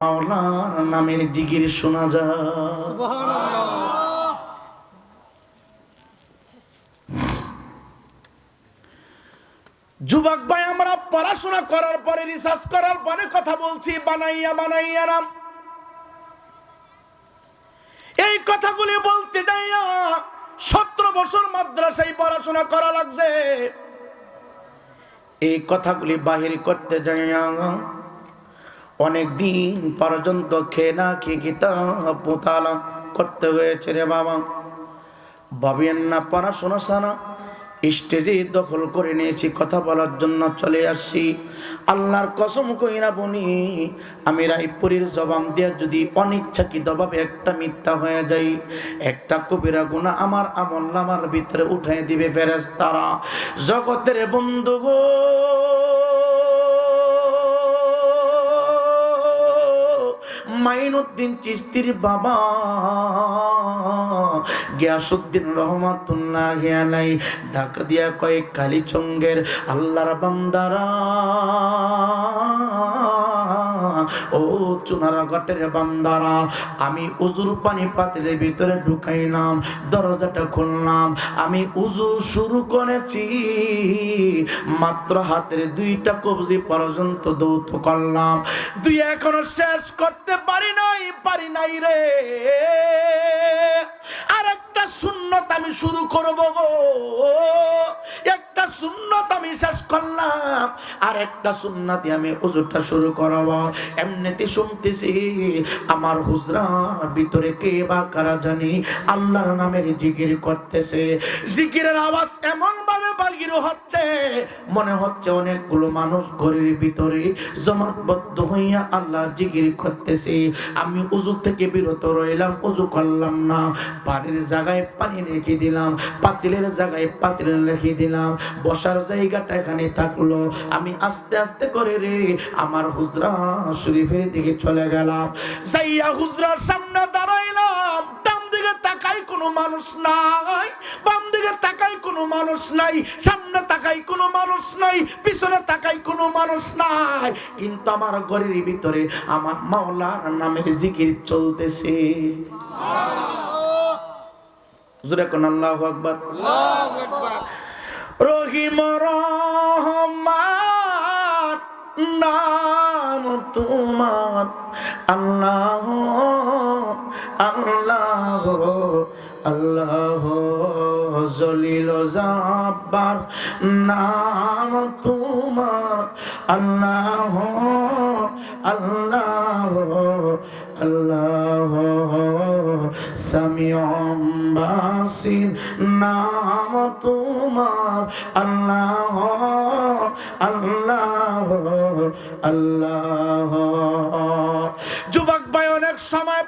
মাওলার নামের জিকির শোনা যায়। সুবহানাল্লাহ। যুবক ভাই, আমরা পড়াশোনা করার পরে, রিসার্চ করার পরে কথা বলছি বানাইয়া নাম। এই কথাগুলি বলতে যাইয়া 17 বছর মাদ্রাসায় পড়াশোনা করা লাগছে। এই কথাগুলি বাহির করতে যাইয়া অনেক দিন পর্যন্ত খেয়ে না খেয়ে কিতাব মোতালা করতে হয়েছে রে বাবা। ভাবিয়েন না পড়াশোনা সারা স্টেজে দখল করে নিয়েছি, কথা বলার জন্য চলে আসছি। আল্লাহর কসম কইরা বলি, আমি রায়পুরীর জবান দিয়ে যদি অনিচ্ছাকৃতভাবে একটা মিথ্যা হয়ে যাই, একটা কবিরা গুনাহ আমার আমলনামার ভিতরে উঠাই দিবে ফেরেশতারা। জগতের বন্ধু গো, মাইনুদ্দিন চিশতির বাবা গিয়াসউদ্দিন রহমাতুল্লাহ আলাইহি ঢাকা দিয়া কয়, কালীচঙ্গের আল্লাহর বান্দারা, ও চুনারাঘাটের বান্দারা, আমি উজুর পানি পাতিলের ভিতরে ঢুকাইলাম, দরজাটা খুললাম, আমি উজু শুরু করেছি, মাত্র হাতের 2টা কবজি পর্যন্ত দৌত করলাম, 2 এখনো শেষ করতে পারি নাই রে। আর একটা সুন্নত আমি শুরু করব গো, একটা সুন্নত আমি শেষ করলাম, আর একটা সুন্নতি আমি ওযুটা শুরু করব। এমনিতে শুনতেছি আমার হুজরার ভিতরে কে বা কারা জানি আল্লাহর নামের জিকির করতেছে। জিকিরের আওয়াজ এমন ভাবে বাহির হচ্ছে, মনে হচ্ছে অনেকগুলো মানুষ ঘরের ভিতরে জমাতবদ্ধ হইয়া আল্লাহর জিকির করতেছে। আমি ওযু থেকে বিরত রইলাম, ওযু করলাম না, পানির জায়গায় পানি রেখে দিলাম, পাতিলের জায়গায় পাতিল রেখে দিলাম, বসার জায়গাটা এখানে থাকলো। আমি আস্তে আস্তে করে রে আমার হুজরা শরীফের দিকে চলে গেলাম, যাইয়া হুজরার সামনে দাঁড়াইলাম। ডান দিকে তাকাই কোনো মানুষ নাই, বাম দিকে তাকাই কোনো মানুষ নাই, সামনে তাকাই কোনো মানুষ নাই, পিছনে তাকাই কোনো মানুষ নাই, কিন্তু আমার ঘরের ভিতরে আমার মাওলার নামের জিকির চলতেছে। হুজুর কোন আল্লাহু আকবার, আল্লাহু আকবার। রহিম রহমান নাম তোমার, আল্লাহ আল্লাহ আল্লাহ, জলিল জাব্বার নাম তোমার, আল্লাহ আল্লাহ আল্লাহ, সামিউম বাসির নাম তোমার, আল্লাহ আল্লাহ আল্লাহ। যুবক ভাই, অনেক সময়